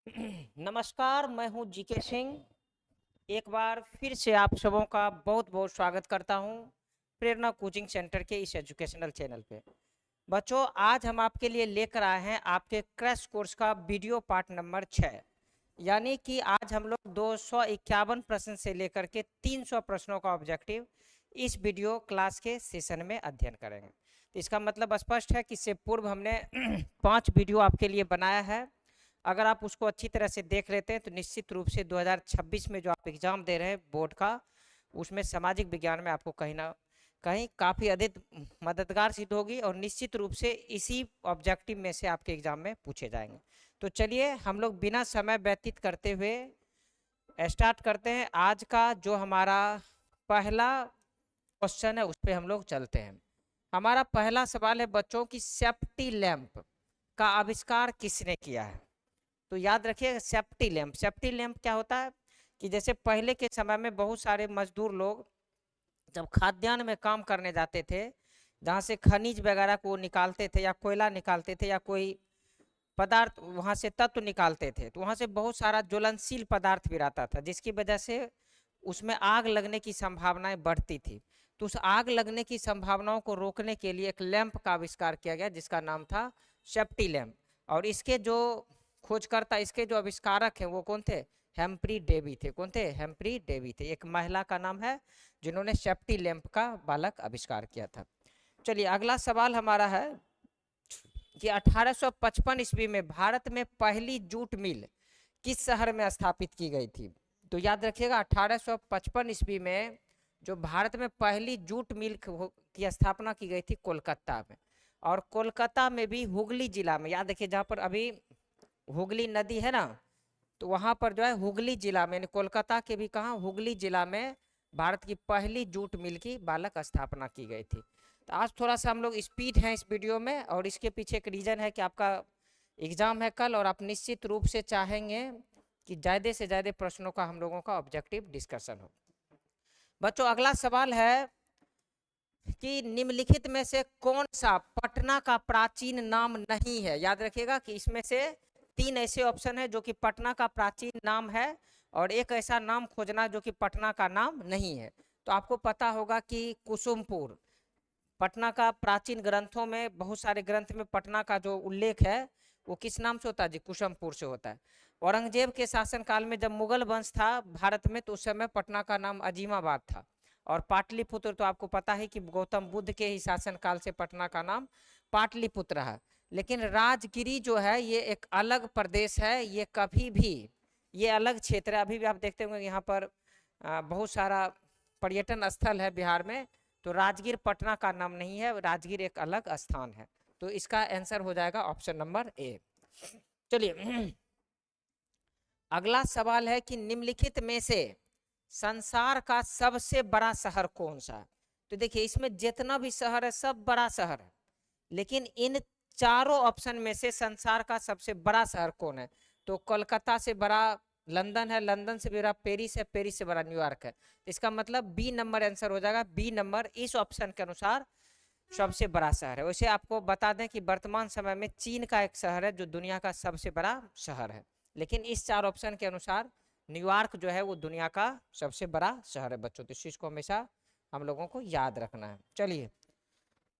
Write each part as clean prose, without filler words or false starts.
नमस्कार, मैं हूं जीके सिंह। एक बार फिर से आप सबों का बहुत बहुत स्वागत करता हूं प्रेरणा कोचिंग सेंटर के इस एजुकेशनल चैनल पे। बच्चों, आज हम आपके लिए लेकर आए हैं आपके क्रैश कोर्स का वीडियो पार्ट नंबर 6। यानी कि आज हम लोग 251 प्रश्न से लेकर के 300 प्रश्नों का ऑब्जेक्टिव इस वीडियो क्लास के सेशन में अध्ययन करेंगे। तो इसका मतलब स्पष्ट है कि इससे पूर्व हमने 5 वीडियो आपके लिए बनाया है। अगर आप उसको अच्छी तरह से देख लेते हैं तो निश्चित रूप से 2026 में जो आप एग्ज़ाम दे रहे हैं बोर्ड का, उसमें सामाजिक विज्ञान में आपको कहीं ना कहीं काफ़ी अधिक मददगार सिद्ध होगी और निश्चित रूप से इसी ऑब्जेक्टिव में से आपके एग्ज़ाम में पूछे जाएंगे। तो चलिए हम लोग बिना समय व्यतीत करते हुए स्टार्ट करते हैं। आज का जो हमारा पहला क्वेश्चन है उस पर हम लोग चलते हैं। हमारा पहला सवाल है बच्चों की सेफ्टी लैंप का आविष्कार किसने किया है? तो याद रखिए, सेफ्टी लैंप क्या होता है कि जैसे पहले के समय में बहुत सारे मजदूर लोग जब खाद्यान्न में काम करने जाते थे, जहाँ से खनिज वगैरह को निकालते थे या कोयला निकालते थे या कोई पदार्थ वहाँ से तत्व निकालते थे, तो वहाँ से बहुत सारा ज्वलनशील पदार्थ भी रहता था, जिसकी वजह से उसमें आग लगने की संभावनाएं बढ़ती थी। तो उस आग लगने की संभावनाओं को रोकने के लिए एक लैंप का आविष्कार किया गया जिसका नाम था सेफ्टी लैंप। और इसके जो खोजकर्ता, इसके जो आविष्कारक हैं वो कौन थे? हेम्प्री डेवी थे। कौन थे? हेम्प्री डेवी थे। एक महिला का नाम है जिन्होंने सेफ्टी लैंप का बालक आविष्कार किया था। चलिए अगला सवाल हमारा है कि 1855 ईस्वी में भारत में पहली जूट मिल किस शहर में स्थापित की गई थी? तो याद रखिएगा, 1855 ईस्वी में जो भारत में पहली जूट मिल की स्थापना की गई थी कोलकाता में। और कोलकाता में भी हुगली जिला में, याद रखिए जहाँ पर अभी हुगली नदी है ना, तो वहाँ पर जो है हुगली जिला में, कोलकाता के भी कहाँ, हुगली जिला में भारत की पहली जूट मिल की बालक स्थापना की गई थी। तो आज थोड़ा सा हम लोग स्पीड हैं इस वीडियो में, और इसके पीछे एक रीज़न है कि आपका एग्ज़ाम है कल और आप निश्चित रूप से चाहेंगे कि ज़्यादा से ज़्यादा प्रश्नों का हम लोगों का ऑब्जेक्टिव डिस्कशन हो। बच्चों, अगला सवाल है कि निम्नलिखित में से कौन सा पटना का प्राचीन नाम नहीं है? याद रखिएगा कि इसमें से 3 ऐसे ऑप्शन है जो कि पटना का प्राचीन नाम है और एक ऐसा नाम खोजना जो कि पटना का नाम नहीं है। तो आपको पता होगा कि कुसुमपुर पटना का प्राचीन ग्रंथों में, बहुत सारे ग्रंथ में पटना का जो उल्लेख है वो किस नाम से होता है जी? कुसुमपुर से होता है। औरंगजेब के शासनकाल में जब मुगल वंश था भारत में तो उस समय पटना का नाम अजीमाबाद था। और पाटलिपुत्र तो आपको पता है कि गौतम बुद्ध के ही शासनकाल से पटना का नाम पाटलिपुत्र है। लेकिन राजगिरी जो है ये एक अलग प्रदेश है, ये कभी भी, ये अलग क्षेत्र है। अभी भी आप देखते होंगे यहाँ पर बहुत सारा पर्यटन स्थल है बिहार में, तो राजगीर पटना का नाम नहीं है, राजगीर एक अलग स्थान है। तो इसका आंसर हो जाएगा ऑप्शन नंबर ए। चलिए अगला सवाल है कि निम्नलिखित में से संसार का सबसे बड़ा शहर कौन सा है? तो देखिए इसमें जितना भी शहर है सब बड़ा शहर है, लेकिन इन चारों ऑप्शन में से संसार का सबसे बड़ा शहर कौन है? तो कोलकाता से बड़ा लंदन है, लंदन से बड़ा पेरिस है, पेरिस से बड़ा न्यूयॉर्क है। तो इसका मतलब बी नंबर आंसर हो जाएगा। बी नंबर इस ऑप्शन के अनुसार सबसे बड़ा शहर है। वैसे आपको बता दें कि वर्तमान समय में चीन का एक शहर है जो दुनिया का सबसे बड़ा शहर है, लेकिन इस 4 ऑप्शन के अनुसार न्यूयॉर्क जो है वो दुनिया का सबसे बड़ा शहर है बच्चों। तो इस चीज़ को हमेशा हम लोगों को याद रखना है। चलिए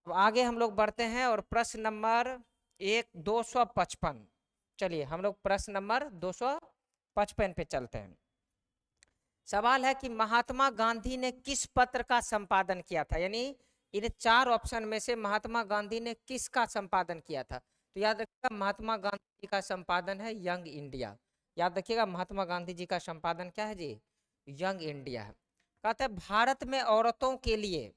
अब आगे हम लोग बढ़ते हैं और प्रश्न नंबर 255। चलिए हम लोग प्रश्न नंबर 255 पे चलते हैं। सवाल है कि महात्मा गांधी ने किस पत्र का संपादन किया था? यानी इन 4 ऑप्शन में से महात्मा गांधी ने किसका संपादन किया था? तो याद रखिएगा महात्मा गांधी जी का संपादन है यंग इंडिया। याद रखिएगा महात्मा गांधी जी का संपादन क्या है जी? यंग इंडिया है। कहते हैं भारत में औरतों के लिए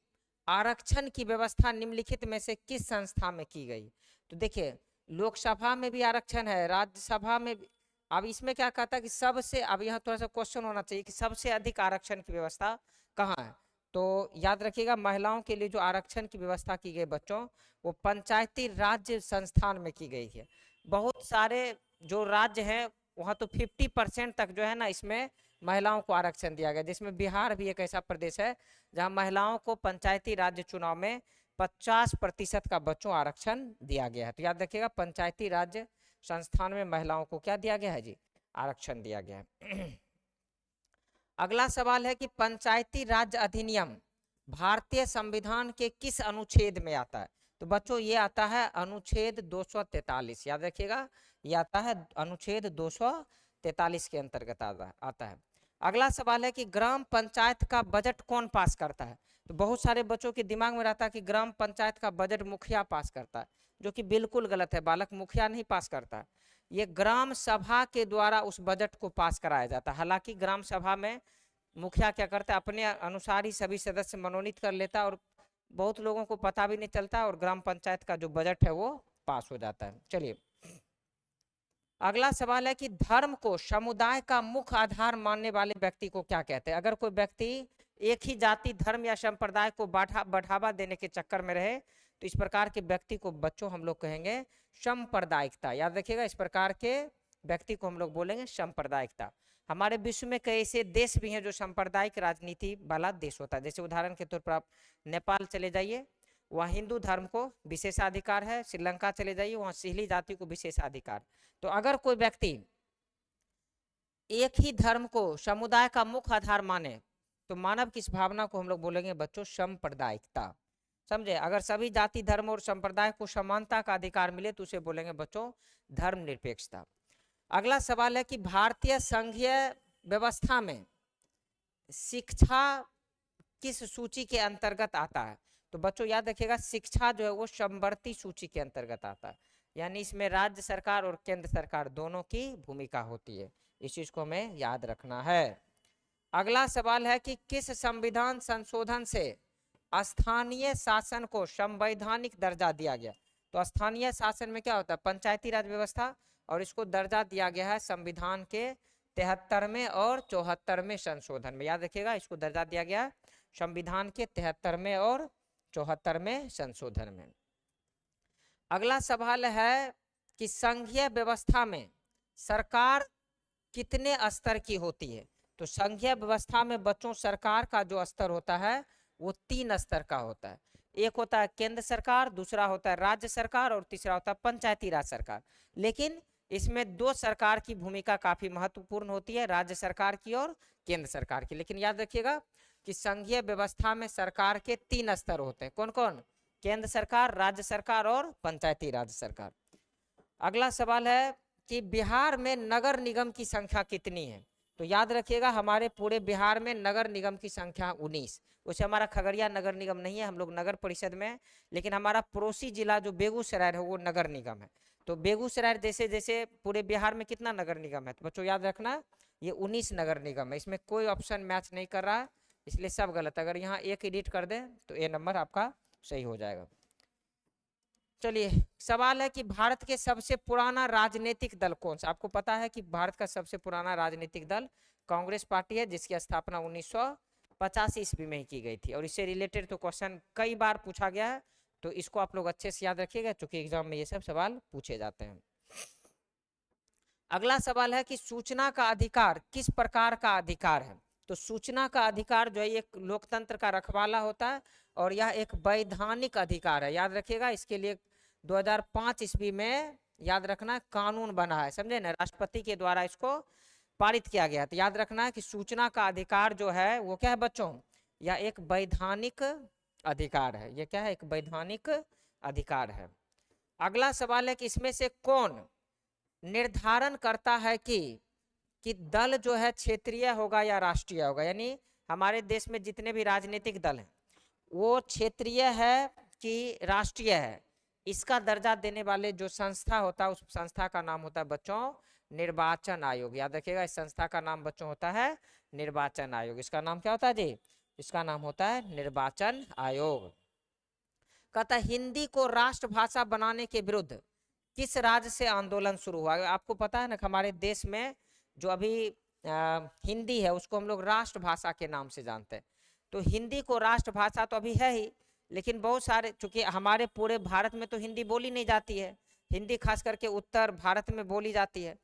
आरक्षण की व्यवस्था निम्नलिखित में से किस संस्था में की गई? तो देखिए लोकसभा में भी आरक्षण है, राज्यसभा में भी। अब इसमें क्या कहता है कि सबसे, अब यहाँ थोड़ा सा क्वेश्चन होना चाहिए कि सबसे अधिक आरक्षण की व्यवस्था कहाँ है? तो याद रखिएगा महिलाओं के लिए जो आरक्षण की व्यवस्था की गई बच्चों, वो पंचायती राज्य संस्थान में की गई है। बहुत सारे जो राज्य हैं वहाँ तो 50% तक जो है ना इसमें महिलाओं को आरक्षण दिया गया, जिसमें बिहार भी एक ऐसा प्रदेश है जहाँ महिलाओं को पंचायती राज्य चुनाव में 50% का बच्चों आरक्षण दिया गया है। तो याद रखिएगा पंचायती राज्य संस्थान में महिलाओं को क्या दिया गया है जी? आरक्षण दिया गया है। अगला सवाल है कि पंचायती राज अधिनियम भारतीय संविधान के किस अनुच्छेद में आता है? तो बच्चों ये आता है अनुच्छेद 243, याद रखिएगा, ये आता है अनुच्छेद 243 के अंतर्गत आता है। अगला सवाल है कि ग्राम पंचायत का बजट कौन पास करता है? तो बहुत सारे बच्चों के दिमाग में रहता है कि ग्राम पंचायत का बजट मुखिया पास करता है, जो कि बिल्कुल गलत है। बालक, मुखिया नहीं पास करता है, ये ग्राम सभा के द्वारा उस बजट को पास कराया जाता है। हालांकि ग्राम सभा में मुखिया क्या करता है, अपने अनुसार ही सभी सदस्य मनोनीत कर लेता है और बहुत लोगों को पता भी नहीं चलता और ग्राम पंचायत का जो बजट है वो पास हो जाता है। चलिए अगला सवाल है कि धर्म को समुदाय का मुख्य आधार मानने वाले व्यक्ति को क्या कहते हैं? अगर कोई व्यक्ति एक ही जाति, धर्म या संप्रदाय को बढ़ावा देने के चक्कर में रहे तो इस प्रकार के व्यक्ति को बच्चों हम लोग कहेंगे सांप्रदायिकता। याद रखिएगा, इस प्रकार के व्यक्ति को हम लोग बोलेंगे सांप्रदायिकता। हमारे विश्व में कई ऐसे देश भी हैं जो सांप्रदायिक राजनीति वाला देश होता है। जैसे उदाहरण के तौर पर आप नेपाल चले जाइए, वहाँ हिंदू धर्म को विशेषाधिकार है। श्रीलंका चले जाइए, वहाँ सिहली जाति को विशेषाधिकार। तो अगर कोई व्यक्ति एक ही धर्म को समुदाय का मुख्य आधार माने तो मानव की इस भावना को हम लोग बोलेंगे बच्चों सांप्रदायिकता। समझे? अगर सभी जाति, धर्म और संप्रदाय को समानता का अधिकार मिले तो उसे बोलेंगे बच्चों धर्मनिरपेक्षता। अगला सवाल है कि भारतीय संघीय व्यवस्था में शिक्षा किस सूची के अंतर्गत आता है? तो बच्चों याद रखिएगा, शिक्षा जो है वो समवर्ती सूची के अंतर्गत आता है, यानी इसमें राज्य सरकार और केंद्र सरकार दोनों की भूमिका होती है। इस चीज को हमें याद रखना है। अगला सवाल है कि किस संविधान संशोधन से स्थानीय शासन को संवैधानिक दर्जा दिया गया? तो स्थानीय शासन में क्या होता है? पंचायती राज व्यवस्था, और इसको दर्जा दिया गया है संविधान के 73वें और 74वें संशोधन में। याद रखिएगा, इसको दर्जा दिया गया संविधान के 73वें और 74वें संशोधन में। अगला सवाल है कि संघीय व्यवस्था में सरकार कितने स्तर की होती है? तो संघीय व्यवस्था में बच्चों सरकार का जो स्तर होता है वो 3 स्तर का होता है। एक होता है केंद्र सरकार, दूसरा होता है राज्य सरकार और तीसरा होता है पंचायती राज सरकार। लेकिन इसमें 2 सरकार की भूमिका काफी महत्वपूर्ण होती है, राज्य सरकार की और केंद्र सरकार की। लेकिन याद रखिएगा कि संघीय व्यवस्था में सरकार के 3 स्तर होते हैं। कौन कौन? केंद्र सरकार, राज्य सरकार और पंचायती राज सरकार। अगला सवाल है कि बिहार में नगर निगम की संख्या कितनी है? तो याद रखिएगा, हमारे पूरे बिहार में नगर निगम की संख्या 19। वैसे हमारा खगड़िया नगर निगम नहीं है, हम लोग नगर परिषद में है, लेकिन हमारा पड़ोसी जिला जो बेगूसराय है वो नगर निगम है। तो बेगूसराय जैसे जैसे पूरे बिहार में कितना नगर निगम है? तो बच्चों याद रखना, ये 19 नगर निगम है। इसमें कोई ऑप्शन मैच नहीं कर रहा है, इसलिए सब गलत। अगर यहाँ एक एडिट कर दें तो ये नंबर आपका सही हो जाएगा। चलिए सवाल है कि भारत के सबसे पुराना राजनीतिक दल कौन सा? आपको पता है कि भारत का सबसे पुराना राजनीतिक दल कांग्रेस पार्टी है, जिसकी स्थापना 1985 ईस्वी में ही की गई थी। और इससे रिलेटेड तो क्वेश्चन कई बार पूछा गया है, तो इसको आप लोग अच्छे से याद रखिएगा, क्योंकि एग्जाम में ये सब सवाल पूछे जाते हैं। अगला सवाल है कि सूचना का अधिकार किस प्रकार का अधिकार है? तो सूचना का अधिकार जो है एक लोकतंत्र का रखवाला होता है और यह एक वैधानिक अधिकार है। याद रखिएगा, इसके लिए 2005 ईस्वी में याद रखना कानून बना है, समझे ना, राष्ट्रपति के द्वारा इसको पारित किया गया। तो याद रखना है कि सूचना का अधिकार जो है वो क्या है बच्चों? यह एक वैधानिक अधिकार है। यह क्या है? एक वैधानिक अधिकार है। अगला सवाल है कि इसमें से कौन निर्धारण करता है कि दल जो है क्षेत्रीय होगा या राष्ट्रीय होगा? यानी हमारे देश में जितने भी राजनीतिक दल हैं वो क्षेत्रीय है कि राष्ट्रीय है, इसका दर्जा देने वाले जो संस्था होता है उस संस्था का नाम होता है बच्चों निर्वाचन आयोग। याद रखिएगा, इस संस्था का नाम बच्चों होता है निर्वाचन आयोग। इसका नाम क्या होता है जी? इसका नाम होता है निर्वाचन आयोग। कहता हिंदी को राष्ट्रभाषा बनाने के विरुद्ध किस राज्य से आंदोलन शुरू हुआ? आपको पता है ना, हमारे देश में जो अभी हिंदी है उसको हम लोग राष्ट्रभाषा के नाम से जानते हैं। तो हिंदी को राष्ट्रभाषा तो अभी है ही, लेकिन बहुत सारे, चूंकि हमारे पूरे भारत में तो हिंदी बोली नहीं जाती है, हिंदी खास करके उत्तर भारत में बोली जाती है,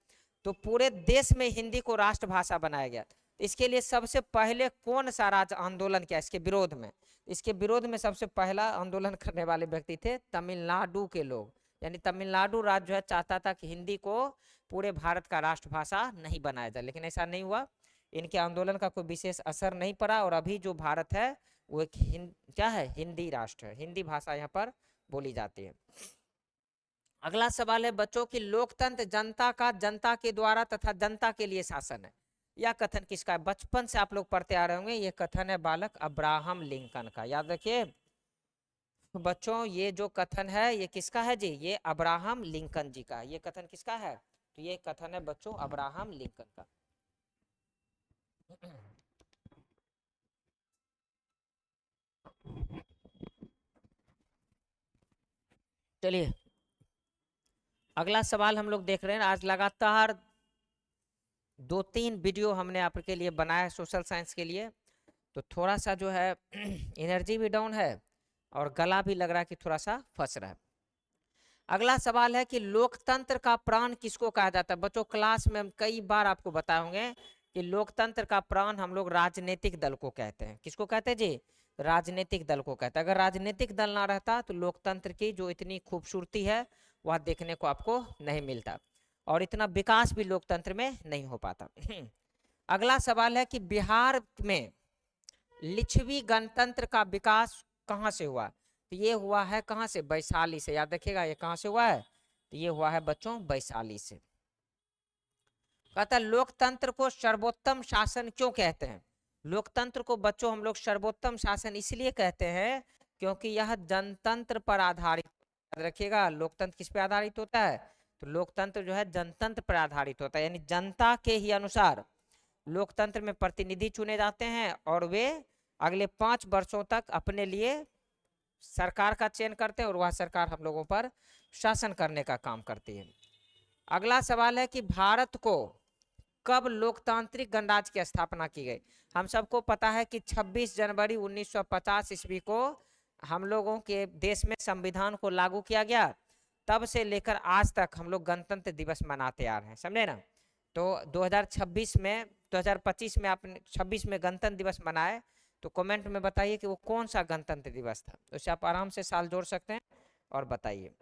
तो पूरे देश में हिंदी को राष्ट्रभाषा बनाया गया। इसके लिए सबसे पहले कौन सा राज्य आंदोलन किया इसके विरोध में? इसके विरोध में सबसे पहला आंदोलन करने वाले व्यक्ति थे तमिलनाडु के लोग। यानी तमिलनाडु राज्य जो है चाहता था कि हिंदी को पूरे भारत का राष्ट्रभाषा नहीं बनाया जाए, लेकिन ऐसा नहीं हुआ। इनके आंदोलन का कोई विशेष असर नहीं पड़ा और अभी जो भारत है वो एक क्या है, हिंदी राष्ट्र है, हिंदी भाषा यहाँ पर बोली जाती है। अगला सवाल है बच्चों की लोकतंत्र जनता का जनता के द्वारा तथा जनता के लिए शासन है, यह कथन किसका है? बचपन से आप लोग पढ़ते आ रहे होंगे, ये कथन है बालक अब्राहम लिंकन का, याद रखिए बच्चों। ये जो कथन है ये किसका है जी? ये अब्राहम लिंकन जी का। ये कथन किसका है? तो ये कथन है बच्चों अब्राहम लिंकन का। चलिए अगला सवाल हम लोग देख रहे हैं। आज लगातार 2-3 वीडियो हमने आपके लिए बनाया सोशल साइंस के लिए, तो थोड़ा सा जो है एनर्जी भी डाउन है और गला भी लग रहा है कि थोड़ा सा फंस रहा है। अगला सवाल है कि लोकतंत्र का प्राण किसको कहा जाता है? बच्चों क्लास में हम कई बार आपको बताए होंगे कि लोकतंत्र का प्राण हम लोग राजनीतिक दल को कहते हैं। किसको कहते हैं जी? राजनीतिक दल को कहते हैं। अगर राजनीतिक दल ना रहता तो लोकतंत्र की जो इतनी खूबसूरती है वह देखने को आपको नहीं मिलता और इतना विकास भी लोकतंत्र में नहीं हो पाता। अगला सवाल है कि बिहार में लिच्छवी गणतंत्र का विकास कहाँ से हुआ? तो ये हुआ है कहाँ से? वैशाली से। याद रखिएगा ये कहाँ से हुआ है? तो ये हुआ है बच्चों वैशाली से। कहता है लोकतंत्र को सर्वोत्तम शासन क्यों कहते हैं? लोकतंत्र को बच्चों हम लोग सर्वोत्तम शासन इसलिए कहते हैं क्योंकि यह जनतंत्र पर आधारित। याद रखिएगा लोकतंत्र किस पे आधारित होता है? तो लोकतंत्र जो है जनतंत्र पर आधारित होता है, यानी जनता के ही अनुसार लोकतंत्र में प्रतिनिधि चुने जाते हैं और वे अगले 5 वर्षों तक अपने लिए सरकार का चयन करते हैं और वह सरकार हम लोगों पर शासन करने का काम करती है। अगला सवाल है कि भारत को कब लोकतांत्रिक गणराज्य की स्थापना की गई? हम सबको पता है कि 26 जनवरी 1950 ईस्वी को हम लोगों के देश में संविधान को लागू किया गया। तब से लेकर आज तक हम लोग गणतंत्र दिवस मनाते आ रहे हैं, समझे ना। तो 2026 में 2025 में आपने 26 में गणतंत्र दिवस मनाए, तो कमेंट में बताइए कि वो कौन सा गणतंत्र दिवस था। तो इससे आप आराम से साल जोड़ सकते हैं और बताइए।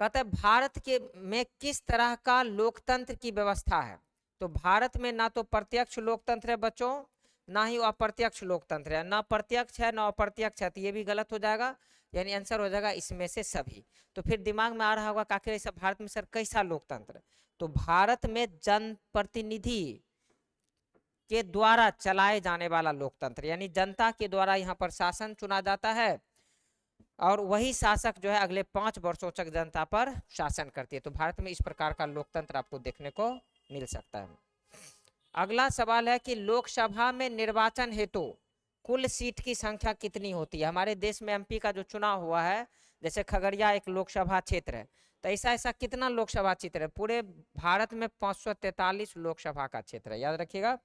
कहते हैं भारत के में किस तरह का लोकतंत्र की व्यवस्था है? तो भारत में ना तो प्रत्यक्ष लोकतंत्र है बच्चों, ना ही अप्रत्यक्ष लोकतंत्र है। ना प्रत्यक्ष है ना अप्रत्यक्ष है, तो ये भी गलत हो जाएगा, यानी आंसर हो जाएगा इसमें से सभी। तो फिर दिमाग में आ रहा होगा आखिर ऐसा भारत में सर कैसा लोकतंत्र? तो भारत में जनप्रतिनिधि के द्वारा चलाए जाने वाला लोकतंत्र, यानी जनता के द्वारा यहाँ पर शासन चुना जाता है और वही शासक जो है अगले 5 वर्षों तक जनता पर शासन करती है। तो भारत में इस प्रकार का लोकतंत्र आपको देखने को मिल सकता है। अगला सवाल है कि लोकसभा में निर्वाचन हेतु कुल सीट की संख्या कितनी होती है? हमारे देश में एमपी का जो चुनाव हुआ है, जैसे खगड़िया एक लोकसभा क्षेत्र है, तो ऐसा ऐसा कितना लोकसभा क्षेत्र है? पूरे भारत में 543 लोकसभा का क्षेत्र है। याद रखिएगा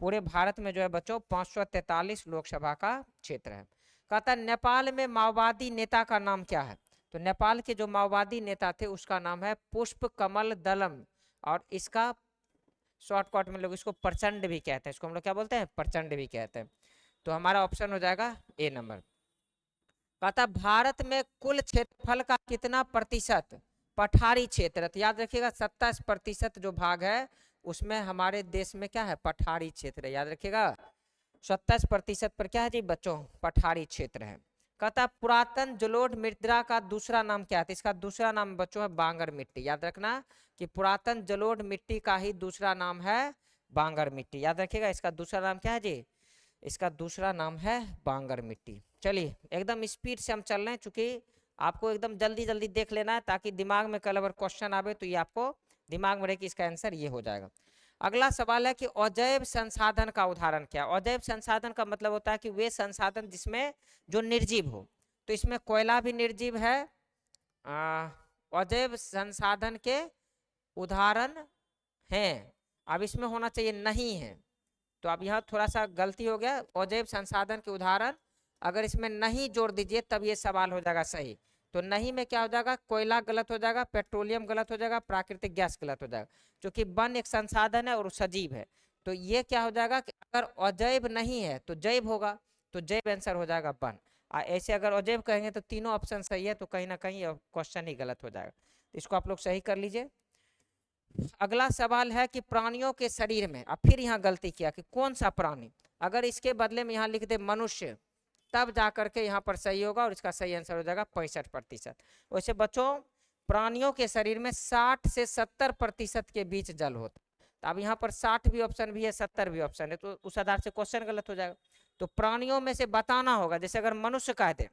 पूरे भारत में जो है बच्चों 543 लोकसभा का क्षेत्र है। कहता है नेपाल में माओवादी नेता का नाम क्या है? तो नेपाल के जो माओवादी नेता थे उसका नाम है पुष्प कमल दलम और इसका शॉर्टकट में लोग इसको प्रचंड भी कहते हैं। इसको हम लोग क्या बोलते हैं? प्रचंड भी कहते हैं। तो हमारा ऑप्शन हो जाएगा ए नंबर। कहता भारत में कुल क्षेत्रफल का कितना प्रतिशत पठारी क्षेत्र है? तो याद रखिएगा 27% जो भाग है उसमें हमारे देश में क्या है? पठारी क्षेत्र है। याद रखिएगा 27% पर क्या है जी बच्चों? पठारी क्षेत्र है। कहता पुरातन जलोढ़ मृदा का दूसरा नाम क्या है? इसका दूसरा नाम बच्चों है बांगर मिट्टी। याद रखना कि पुरातन जलोढ़ मिट्टी का ही दूसरा नाम है बांगर मिट्टी। याद रखिएगा इसका दूसरा नाम क्या है जी? इसका दूसरा नाम है बांगर मिट्टी। चलिए एकदम स्पीड से हम चल रहे हैं, चूंकि आपको एकदम जल्दी जल्दी देख लेना है ताकि दिमाग में कल अगर क्वेश्चन आवे तो ये आपको दिमाग में रहे कि इसका आंसर ये हो जाएगा। अगला सवाल है कि अजैव संसाधन का उदाहरण क्या? अजैव संसाधन का मतलब होता है कि वे संसाधन जिसमें जो निर्जीव हो। तो इसमें कोयला भी निर्जीव है। अजैव संसाधन के उदाहरण हैं, अब इसमें होना चाहिए नहीं है, तो अब यहाँ थोड़ा सा गलती हो गया। अजैव संसाधन के उदाहरण अगर इसमें नहीं जोड़ दीजिए तब ये सवाल हो जाएगा सही। तो नहीं में क्या हो जाएगा? कोयला गलत हो जाएगा, पेट्रोलियम गलत हो जाएगा, प्राकृतिक गैस गलत हो जाएगा, क्योंकि वन एक संसाधन है और सजीव है। तो ये क्या हो जाएगा कि अगर अजैव नहीं है तो जैव होगा, तो जैव आंसर हो जाएगा वन। ऐसे अगर अजैब कहेंगे तो तीनों ऑप्शन सही है, तो कहीं ना कहीं क्वेश्चन ही गलत हो जाएगा, तो इसको आप लोग सही कर लीजिए। अगला सवाल है कि प्राणियों के शरीर में, अब फिर यहाँ गलती किया कि कौन सा प्राणी, अगर इसके बदले में यहाँ लिख दे मनुष्य, तब जाकर के यहाँ पर सही होगा और इसका सही आंसर हो जाएगा 65%। वैसे बच्चों प्राणियों के शरीर में 60 से 70% के बीच जल होता है, तो अब यहाँ पर 60 भी ऑप्शन भी है, 70 भी ऑप्शन है, तो उस आधार से क्वेश्चन गलत हो जाएगा। तो प्राणियों में से बताना होगा, जैसे अगर मनुष्य कहते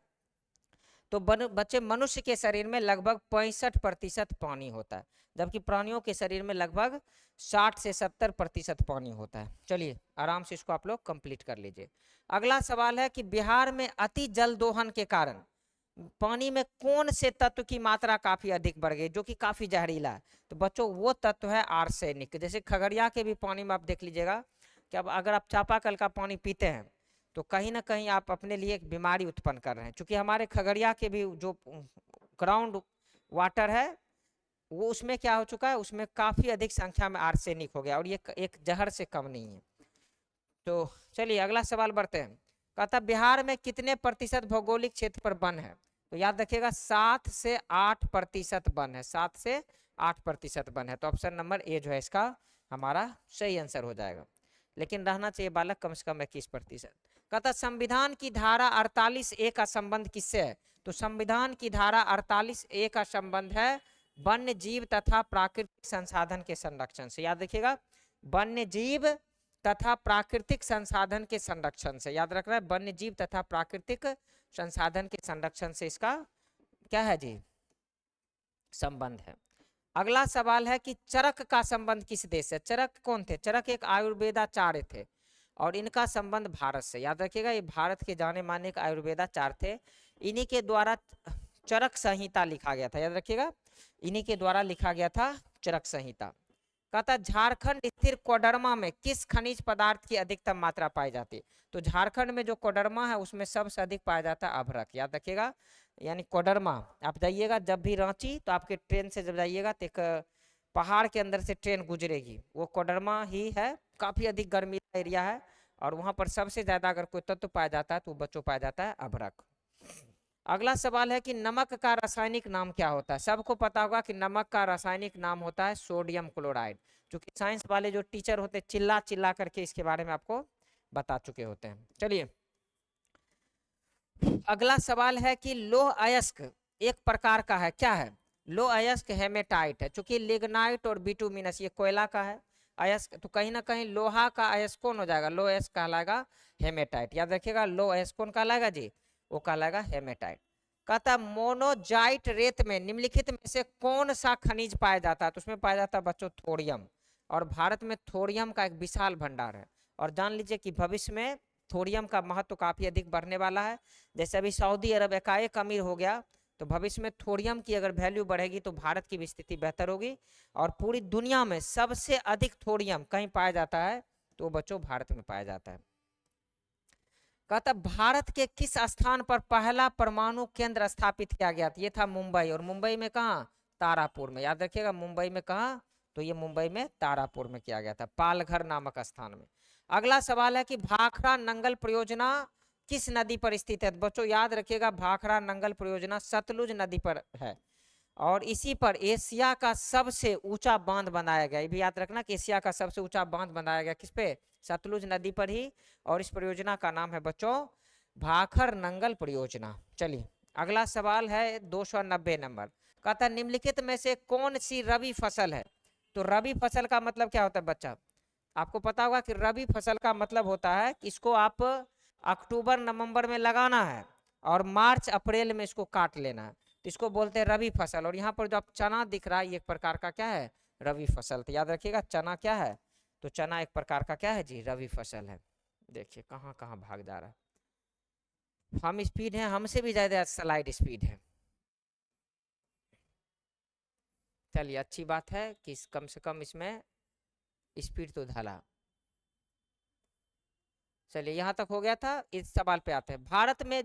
तो बच्चे मनुष्य के शरीर में लगभग 65% पानी होता है, जबकि प्राणियों के शरीर में लगभग 60 से 70% पानी होता है। चलिए आराम से इसको आप लोग कंप्लीट कर लीजिए। अगला सवाल है कि बिहार में अति जल दोहन के कारण पानी में कौन से तत्व की मात्रा काफी अधिक बढ़ गई, जो कि काफी जहरीला है। तो बच्चों वो तत्व है आर्सेनिक। जैसे खगड़िया के भी पानी में आप देख लीजिएगा कि अब अगर आप चापाकल का पानी पीते हैं तो कहीं ना कहीं आप अपने लिए एक बीमारी उत्पन्न कर रहे हैं, क्योंकि हमारे खगड़िया के भी जो ग्राउंड वाटर है वो उसमें क्या हो चुका है, उसमें काफी अधिक संख्या में आर्सेनिक हो गया, और ये एक जहर से कम नहीं है। तो चलिए अगला सवाल बढ़ते हैं। कहता बिहार में कितने प्रतिशत भौगोलिक क्षेत्र पर वन है, तो याद रखिएगा 7 से 8% वन है, 7 से 8% वन है, तो ऑप्शन नंबर ए जो है इसका हमारा सही आंसर हो जाएगा। लेकिन रहना चाहिए बालक कम से कम 21%। कहता संविधान की धारा 48A का संबंध किससे है, तो संविधान की धारा 48A का संबंध है वन्य जीव तथा प्राकृतिक संसाधन के संरक्षण से। याद रखिएगा वन्य जीव तथा प्राकृतिक संसाधन के संरक्षण से, याद रखना है वन्य जीव तथा प्राकृतिक संसाधन के संरक्षण से इसका क्या है जी, संबंध है। अगला सवाल है कि चरक का संबंध किस देश से। चरक कौन थे, चरक एक आयुर्वेदाचार्य थे और इनका संबंध भारत से। याद रखिएगा ये भारत के जाने माने एक आयुर्वेदाचार्य थे, इन्हीं के द्वारा चरक संहिता लिखा गया था। याद रखिएगा इन्हीं के द्वारा लिखा गया था चरक संहिता। कहता झारखंड स्थित कोडरमा में किस खनिज पदार्थ की अधिकतम मात्रा पाई जाती है, तो झारखंड में जो कोडरमा है उसमें सबसे अधिक पाया जाता है अभ्रक। याद रखिएगा यानी कोडरमा, आप जाइएगा जब भी रांची तो आपके ट्रेन से जब जाइएगा तो एक पहाड़ के अंदर से ट्रेन गुजरेगी, वो कोडरमा ही है, काफी अधिक गर्मी एरिया है, और वहां पर सबसे ज्यादा अगर कोई तत्व पाया जाता है तो बच्चों पाया जाता है अभ्रक। अगला सवाल है कि नमक का रासायनिक नाम क्या होता है। सबको पता होगा कि नमक का रासायनिक नाम होता है सोडियम क्लोराइड, जो कि साइंस वाले जो टीचर होते हैं चिल्ला चिल्ला करके इसके बारे में आपको बता चुके होते हैं। चलिए अगला सवाल है कि लोह अयस्क एक प्रकार का है, क्या है, लोह अयस्क हेमेटाइट है, चूंकि लिग्नाइट और बिटुमिनस ये कोयला का है अयस्क, तो कहीं ना कहीं लोहा का अयस्क कौन हो जाएगा, लोह अयस्क कहलाएगा हेमेटाइट। याद रखिएगा लोह अयस्क कौन कहलाएगा जी, वो कहलाएगा हेमेटाइट। कहता मोनोजाइट रेत में निम्नलिखित में से कौन सा खनिज पाया जाता है, तो उसमें पाया जाता है बच्चों थोरियम, और भारत में थोरियम का एक विशाल भंडार है, और जान लीजिए कि भविष्य में थोरियम का महत्व काफी अधिक बढ़ने वाला है। जैसे अभी सऊदी अरब एकाएक अमीर हो गया, तो भविष्य में थोरियम की अगर वैल्यू बढ़ेगी तो भारत की भी स्थिति बेहतर होगी, और पूरी दुनिया में सबसे अधिक थोरियम कहीं पाया जाता है तो बच्चों भारत में पाया जाता है। कहता भारत के किस स्थान पर पहला परमाणु केंद्र स्थापित किया गया था, ये था मुंबई, और मुंबई में कहा, तारापुर में। याद रखिएगा मुंबई में कहा, तो ये मुंबई में तारापुर में किया गया था, पालघर नामक स्थान में। अगला सवाल है कि भाखड़ा नंगल परियोजना किस नदी पर स्थित है, बच्चों याद रखिएगा भाखड़ा नंगल परियोजना सतलुज नदी पर है, और इसी पर एशिया का सबसे ऊंचा बांध बनाया गया। ये भी याद रखना कि एशिया का सबसे ऊंचा बांध बनाया गया किस पे, सतलुज नदी पर ही, और इस परियोजना का नाम है बच्चों भाखर नंगल परियोजना। चलिए अगला सवाल है 290 नंबर। कहता निम्नलिखित में से कौन सी रबी फसल है, तो रबी फसल का मतलब क्या होता है बच्चा, आपको पता होगा कि रबी फसल का मतलब होता है कि इसको आप अक्टूबर नवंबर में लगाना है और मार्च अप्रैल में इसको काट लेना है, तो इसको बोलते हैं रबी फसल। और यहाँ पर जो आप चना दिख रहा है ये एक प्रकार का क्या है, रबी फसल। तो याद रखिएगा चना क्या है, तो चना एक प्रकार का क्या है जी, रबी फसल है। देखिए कहाँ कहाँ भाग जा रहा है, हम स्पीड है, हमसे भी ज्यादा स्लाइड स्पीड है। चलिए अच्छी बात है कि कम से कम इसमें स्पीड तो ढला। चलिए यहाँ तक हो गया था, इस सवाल पे आते हैं। भारत में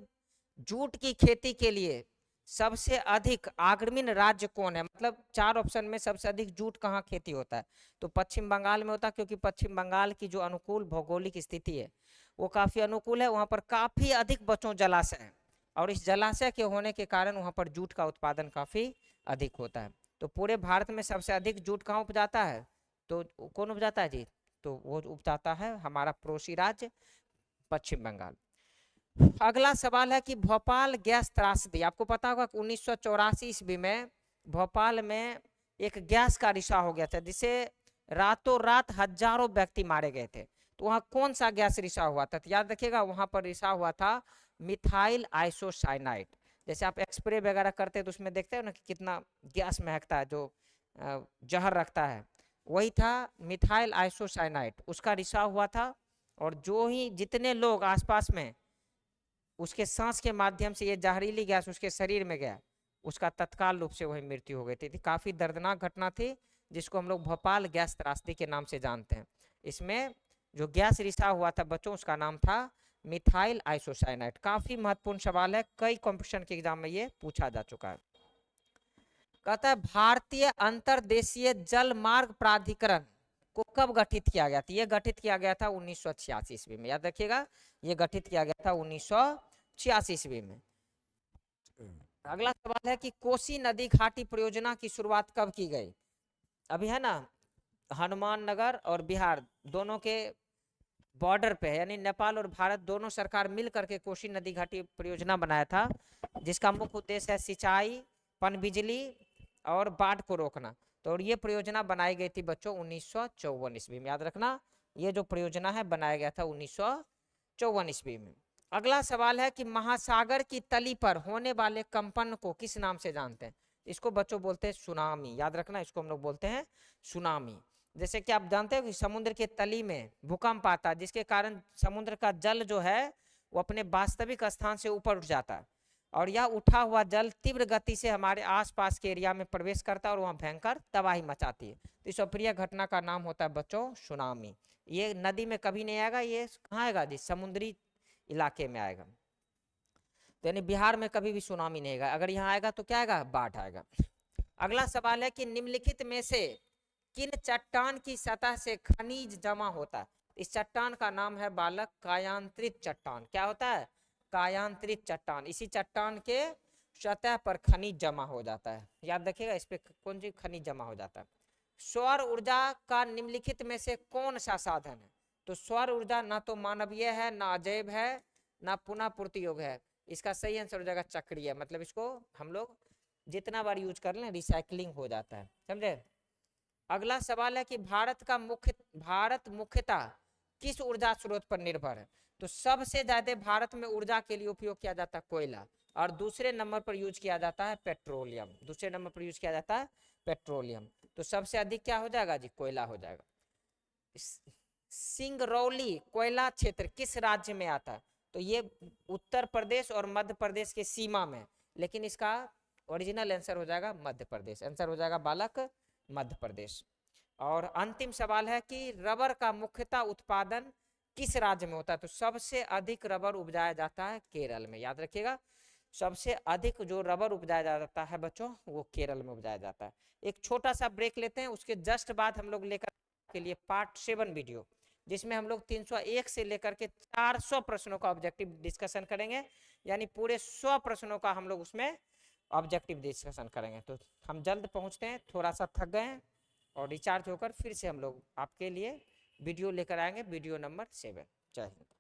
जूट की खेती के लिए सबसे अधिक अग्रणी राज्य कौन है, मतलब 4 ऑप्शन में सबसे अधिक जूट कहाँ खेती होता है, तो पश्चिम बंगाल में होता है, क्योंकि पश्चिम बंगाल की जो अनुकूल भौगोलिक स्थिति है वो काफी अनुकूल है, वहां पर काफी अधिक बच्चों जलाशय है, और इस जलाशय के होने के कारण वहाँ पर जूट का उत्पादन काफ़ी अधिक होता है। तो पूरे भारत में सबसे अधिक जूट कहाँ उपजाता है? तो कौन उपजाता है जी? तो वो उपजाता है हमारा पड़ोसी राज्य पश्चिम बंगाल। अगला सवाल है कि भोपाल गैस त्रासदी, आपको पता होगा कि 1984 ईस्वी में भोपाल में एक गैस का रिसाव हो गया था जिससे रातों रात हजारों व्यक्ति मारे गए थे। तो वहाँ कौन सा गैस रिसाव हुआ था? तो याद रखिएगा वहाँ पर रिसाव हुआ था मिथाइल आइसोसाइनाइड। जैसे आप एक्सप्रे वगैरह करते हैं तो उसमें देखते हो ना कि कितना गैस महकता है जो जहर रखता है, वही था मिथाइल आइसोसाइनाइड, उसका रिसाव हुआ था। और जो ही जितने लोग आसपास में उसके सांस के माध्यम से ये जहरीली गैस उसके शरीर में गया, उसका तत्काल रूप से वही मृत्यु हो गई थी। काफ़ी दर्दनाक घटना थी जिसको हम लोग भोपाल गैस त्रासदी के नाम से जानते हैं। इसमें जो गैस रिसाव हुआ था बच्चों उसका नाम था मिथाइल आइसोसाइनाइड। काफ़ी महत्वपूर्ण सवाल है, कई कंपटीशन के एग्जाम में ये पूछा जा चुका है। कहता है भारतीय अंतर्देशीय जल मार्ग प्राधिकरण को कब गठित किया गया था? ये गठित किया गया था 1986 ईस्वी में, याद रखिएगा ये गठित किया गया था 1986 ईस्वी में। अगला सवाल है कि कोसी नदी घाटी परियोजना की शुरुआत कब की गई? अभी है ना हनुमान नगर और बिहार दोनों के बॉर्डर पे है, यानी नेपाल और भारत दोनों सरकार मिल करके कोसी नदी घाटी परियोजना बनाया था जिसका मुख्य उद्देश्य है सिंचाई, पनबिजली और बाढ़ को रोकना। तो और ये परियोजना बनाई गई थी बच्चों 1954 ईस्वी में, याद रखना ये जो परियोजना है बनाया गया था 1954 ईस्वी में। अगला सवाल है कि महासागर की तली पर होने वाले कंपन को किस नाम से जानते हैं? इसको बच्चों बोलते हैं सुनामी, याद रखना इसको हम लोग बोलते हैं सुनामी। जैसे कि आप जानते हो कि समुद्र के तली में भूकंप आता है जिसके कारण समुद्र का जल जो है वो अपने वास्तविक स्थान से ऊपर उठ जाता है और यह उठा हुआ जल तीव्र गति से हमारे आसपास के एरिया में प्रवेश करता है और वहाँ भयंकर तबाही मचाती है। तो इस अप्रिय घटना का नाम होता है बच्चों सुनामी। ये नदी में कभी नहीं आएगा, ये कहाँ आएगा जी? समुद्री इलाके में आएगा। तो यानी बिहार में कभी भी सुनामी नहीं आएगा, अगर यहाँ आएगा तो क्या आएगा? बाढ़ आएगा। अगला सवाल है कि निम्नलिखित में से किन चट्टान की सतह से खनिज जमा होता है? इस चट्टान का नाम है बालक कायांतरित चट्टान। क्या होता है? कायांतरित चट्टान। इसी चट्टान के सतह पर खनिज जमा हो जाता है, याद रखिएगा इस पे कौन सी खनिज जमा हो जाता है। सौर ऊर्जा का निम्नलिखित में से कौन सा साधन है? तो सौर ऊर्जा ना तो मानवीय है, ना अजैव है, ना पुनः पूर्ति योग्य है। इसका सही आंसर हो जाएगा चक्रीय, मतलब इसको हम लोग जितना बार यूज कर लें रिसाइकलिंग हो जाता है, समझे। अगला सवाल है कि भारत मुख्यतः किस ऊर्जा स्रोत पर निर्भर है? तो सबसे ज्यादा भारत में ऊर्जा के लिए उपयोग किया जाता है कोयला और दूसरे नंबर पर यूज किया जाता है पेट्रोलियम। दूसरे नंबर पर यूज किया जाता है पेट्रोलियम। तो सबसे अधिक क्या हो जाएगा जी? कोयला हो जाएगा। सिंगरौली कोयला क्षेत्र किस राज्य में आता है? तो ये उत्तर प्रदेश और मध्य प्रदेश के सीमा में, लेकिन इसका ओरिजिनल आंसर हो जाएगा मध्य प्रदेश। आंसर हो जाएगा बालक मध्य प्रदेश। और अंतिम सवाल है कि रबर का मुख्यतः उत्पादन किस राज्य में होता है? तो सबसे अधिक रबर उपजाया जाता है केरल में, याद रखिएगा सबसे अधिक जो रबर उपजाया जाता है बच्चों वो केरल में उपजाया जाता है। एक छोटा सा ब्रेक लेते हैं, उसके जस्ट बाद हम लोग लेकर के लिए पार्ट 7 वीडियो जिसमें हम लोग 301 से लेकर के 400 प्रश्नों का ऑब्जेक्टिव डिस्कशन करेंगे, यानी पूरे 100 प्रश्नों का हम लोग उसमें ऑब्जेक्टिव डिस्कशन करेंगे। तो हम जल्द पहुंचते हैं, थोड़ा सा थक गए हैं और रिचार्ज होकर फिर से हम लोग आपके लिए वीडियो लेकर आएंगे, वीडियो नंबर 7। जय हिंद।